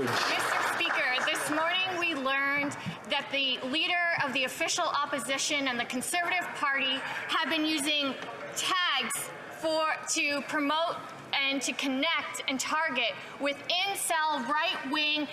Mr. Speaker, this morning we learned that the leader of the official opposition and the Conservative Party have been using tags to promote and to connect and target with incel, right-wing,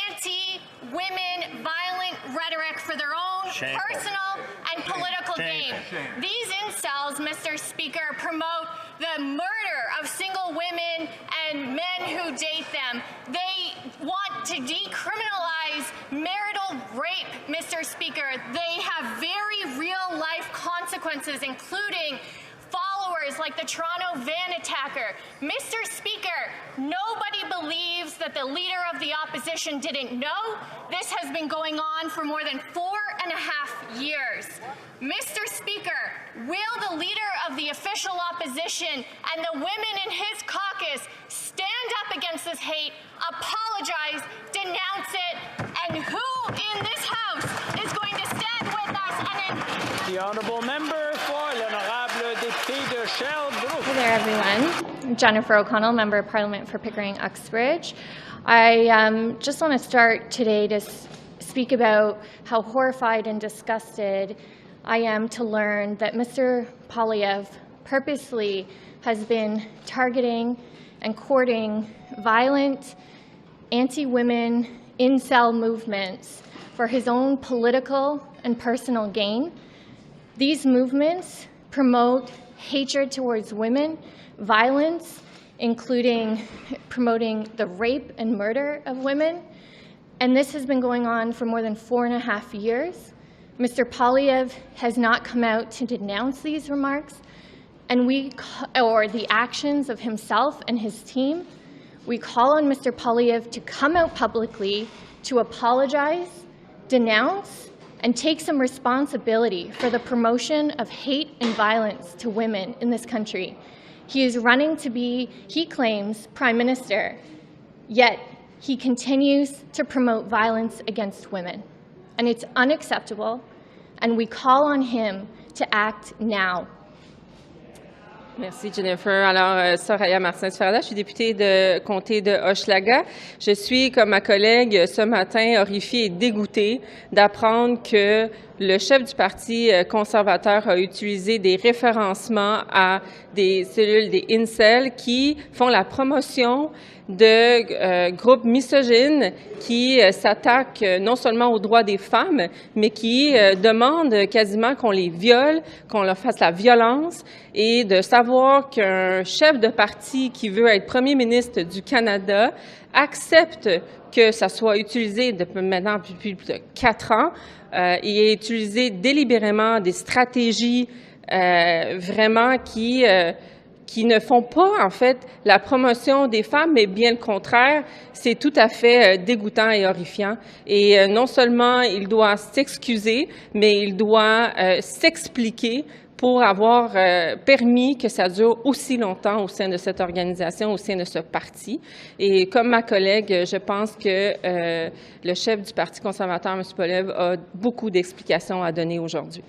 anti-women, violent rhetoric for their own personal and political gain. These incels, Mr. Speaker, promote the murder of single women and men who date them. They want to decriminalize marital rape, Mr. Speaker. They have very real-life consequences, including followers like the Toronto van attacker. Mr. Speaker, nobody believes that the leader of the opposition didn't know. This has been going on for more than 4.5 years. Mr. Speaker, will the leader of the official opposition and the women in his caucus stand up against this hate, apologize, denounce it, and who in this House is going to stand with us and the honourable member for l'honorable député de Sherbrooke. Hi there, everyone. Jennifer O'Connell, Member of Parliament for Pickering-Uxbridge. I just want to start today to speak about how horrified and disgusted I am to learn that Mr. Poilievre purposely has been targeting and courting violent, anti-women, incel movements for his own political and personal gain. These movements promote hatred towards women, violence, including promoting the rape and murder of women. And this has been going on for more than 4.5 years. Mr. Poilievre has not come out to denounce these remarks, and or the actions of himself and his team. We call on Mr. Poilievre to come out publicly to apologize, denounce, and take some responsibility for the promotion of hate and violence to women in this country. He is running to be, he claims, Prime Minister, yet he continues to promote violence against women. And it's unacceptable, and we call on him to act now. Merci Jennifer. Alors, Soraya Martin-Ferda, je suis députée de comté de Hochelaga. Je suis, comme ma collègue, ce matin, horrifiée et dégoûtée d'apprendre que le chef du Parti conservateur a utilisé des référencements à des cellules des incels qui font la promotion de groupes misogynes qui s'attaquent non seulement aux droits des femmes, mais qui demandent quasiment qu'on les viole, qu'on leur fasse la violence, et de savoir qu'un chef de parti qui veut être premier ministre du Canada accepte que ça soit utilisé depuis plus de 4 ans et ait utilisé délibérément des stratégies vraiment qui ne font pas, en fait, la promotion des femmes, mais bien le contraire, c'est tout à fait dégoûtant et horrifiant. Et non seulement il doit s'excuser, mais il doit s'expliquer pour avoir permis que ça dure aussi longtemps au sein de cette organisation, au sein de ce parti. Et comme ma collègue, je pense que le chef du Parti conservateur, M. Poilievre, a beaucoup d'explications à donner aujourd'hui.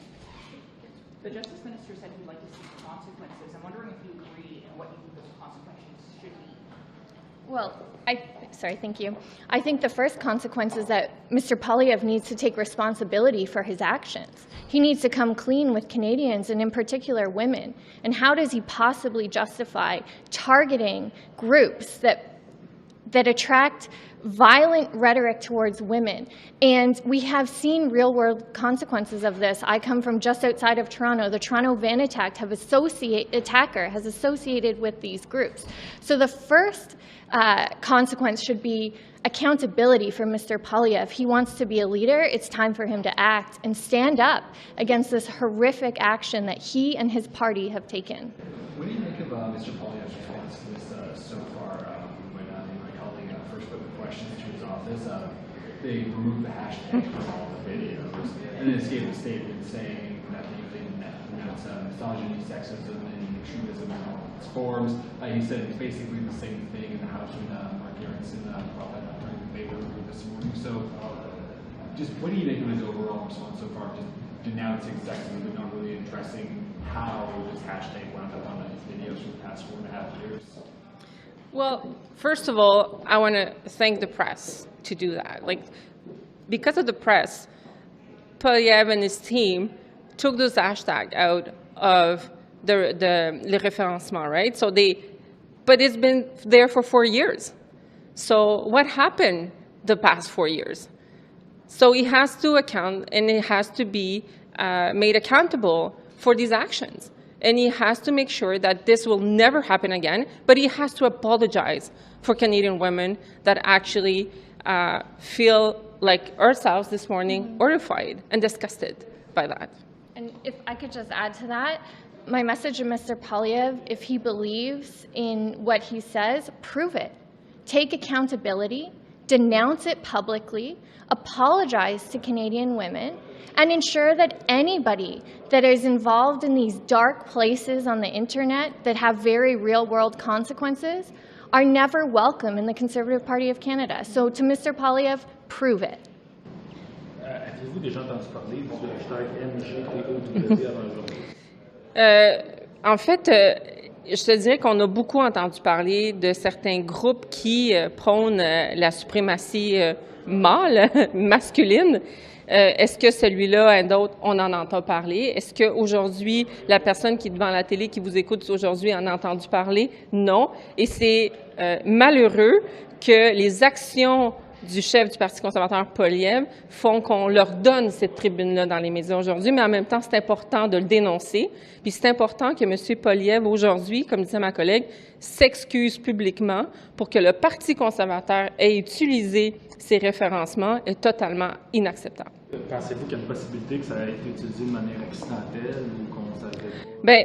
Well, thank you. I think the first consequence is that Mr. Poilievre needs to take responsibility for his actions. He needs to come clean with Canadians, and in particular women. And how does he possibly justify targeting groups that attract violent rhetoric towards women? And we have seen real-world consequences of this. I come from just outside of Toronto. The Toronto van attacker has associated with these groups. So the first consequence should be accountability for Mr. Poilievre. He wants to be a leader. It's time for him to act and stand up against this horrific action that he and his party have taken. What do you think of Mr. Poilievre's response to this so far? When my colleague first put the questions to his office, they removed the hashtag from all the videos, and then gave a statement saying that they denounce misogyny, sexism, and extremism in all its forms. He said it's basically the same thing in the House when Mark Gerritsen brought that up during the debate earlier this morning. So, just what do you think of his overall response so far? Just denouncing sexism, but not really addressing how this hashtag wound up on his videos for the past 4.5 years? Well, first of all, I want to thank the press. to do that. Like, because of the press, Poilievre and his team took those hashtags out of le référencement, right? But it's been there for 4 years. So what happened the past 4 years? So he has to account, and it has to be made accountable for these actions. And he has to make sure that this will never happen again, but he has to apologize for Canadian women that actually feel like ourselves this morning, horrified and disgusted by that. And if I could just add to that, my message to Mr. Poilievre, if he believes in what he says, prove it. Take accountability, denounce it publicly, apologize to Canadian women, and ensure that anybody that is involved in these dark places on the internet that have very real-world consequences are never welcome in the Conservative Party of Canada. So to Mr. Poilievre, prove it. Avez-vous déjà entendu parler du hashtag MGTOW avant aujourd'hui? En fait, je te dirais qu'on a beaucoup entendu parler de certains groupes qui prônent la suprématie mâle, masculine. Est-ce que celui-là et d'autres, on en entend parler? Est-ce qu'aujourd'hui, la personne qui est devant la télé, qui vous écoute aujourd'hui, en a entendu parler? Non. Et c'est malheureux que les actions du chef du Parti conservateur, Poilievre, font qu'on leur donne cette tribune-là dans les médias aujourd'hui, mais en même temps, c'est important de le dénoncer. Puis c'est important que M. Poilievre, aujourd'hui, comme disait ma collègue, s'excuse publiquement pour que le Parti conservateur ait utilisé ces référencements est totalement inacceptable. Pensez-vous qu'il y a une possibilité que ça ait été utilisé de manière accidentelle ou qu'on savait pas? Bien,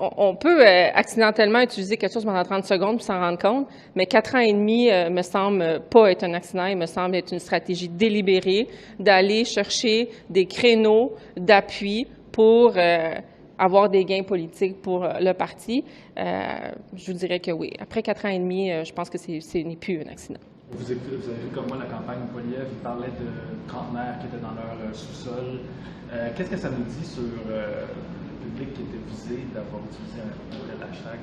on peut accidentellement utiliser quelque chose pendant 30 secondes puis s'en rendre compte, mais 4 ans et demi me semble pas être un accident, il me semble être une stratégie délibérée d'aller chercher des créneaux d'appui pour avoir des gains politiques pour le parti. Je vous dirais que oui. Après 4 ans et demi, je pense que ce n'est plus un accident. Vous avez vu comme moi la campagne Poilievre, ils parlaient de trentenaires qui étaient dans leur sous-sol. Qu'est-ce que ça nous dit sur le public qui était visé d'avoir utilisé un tel hashtag?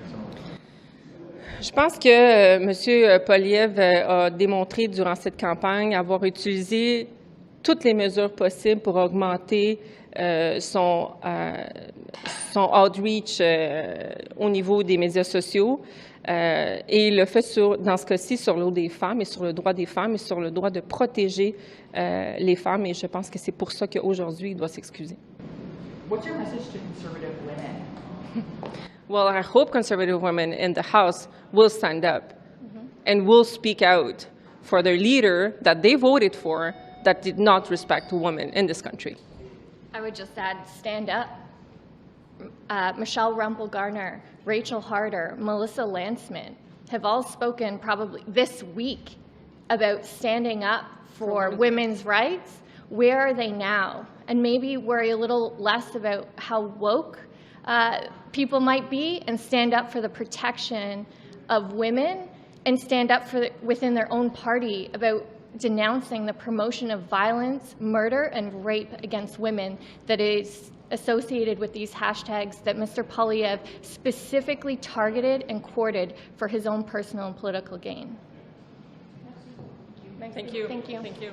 Je pense que M. Poilievre a démontré durant cette campagne avoir utilisé toutes les mesures possibles pour augmenter son outreach au niveau des médias sociaux. Et il le fait dans ce cas-ci sur le dos des femmes et sur le droit des femmes et sur le droit de protéger les femmes. Et je pense que c'est pour ça qu'aujourd'hui, il doit s'excuser. What's your message to conservative women? Well, I hope conservative women in the House will stand up and will speak out for their leader that they voted for that did not respect women in this country. I would just add, stand up. Michelle Rumpel-Garner, Rachel Harder, Melissa Landsman have all spoken probably this week about standing up for women's rights. Where are they now? And maybe worry a little less about how woke people might be and stand up for the protection of women and stand up for within their own party about denouncing the promotion of violence, murder, and rape against women that is associated with these hashtags that Mr. Poilievre specifically targeted and courted for his own personal and political gain. Thank you. Thank you. Thank you.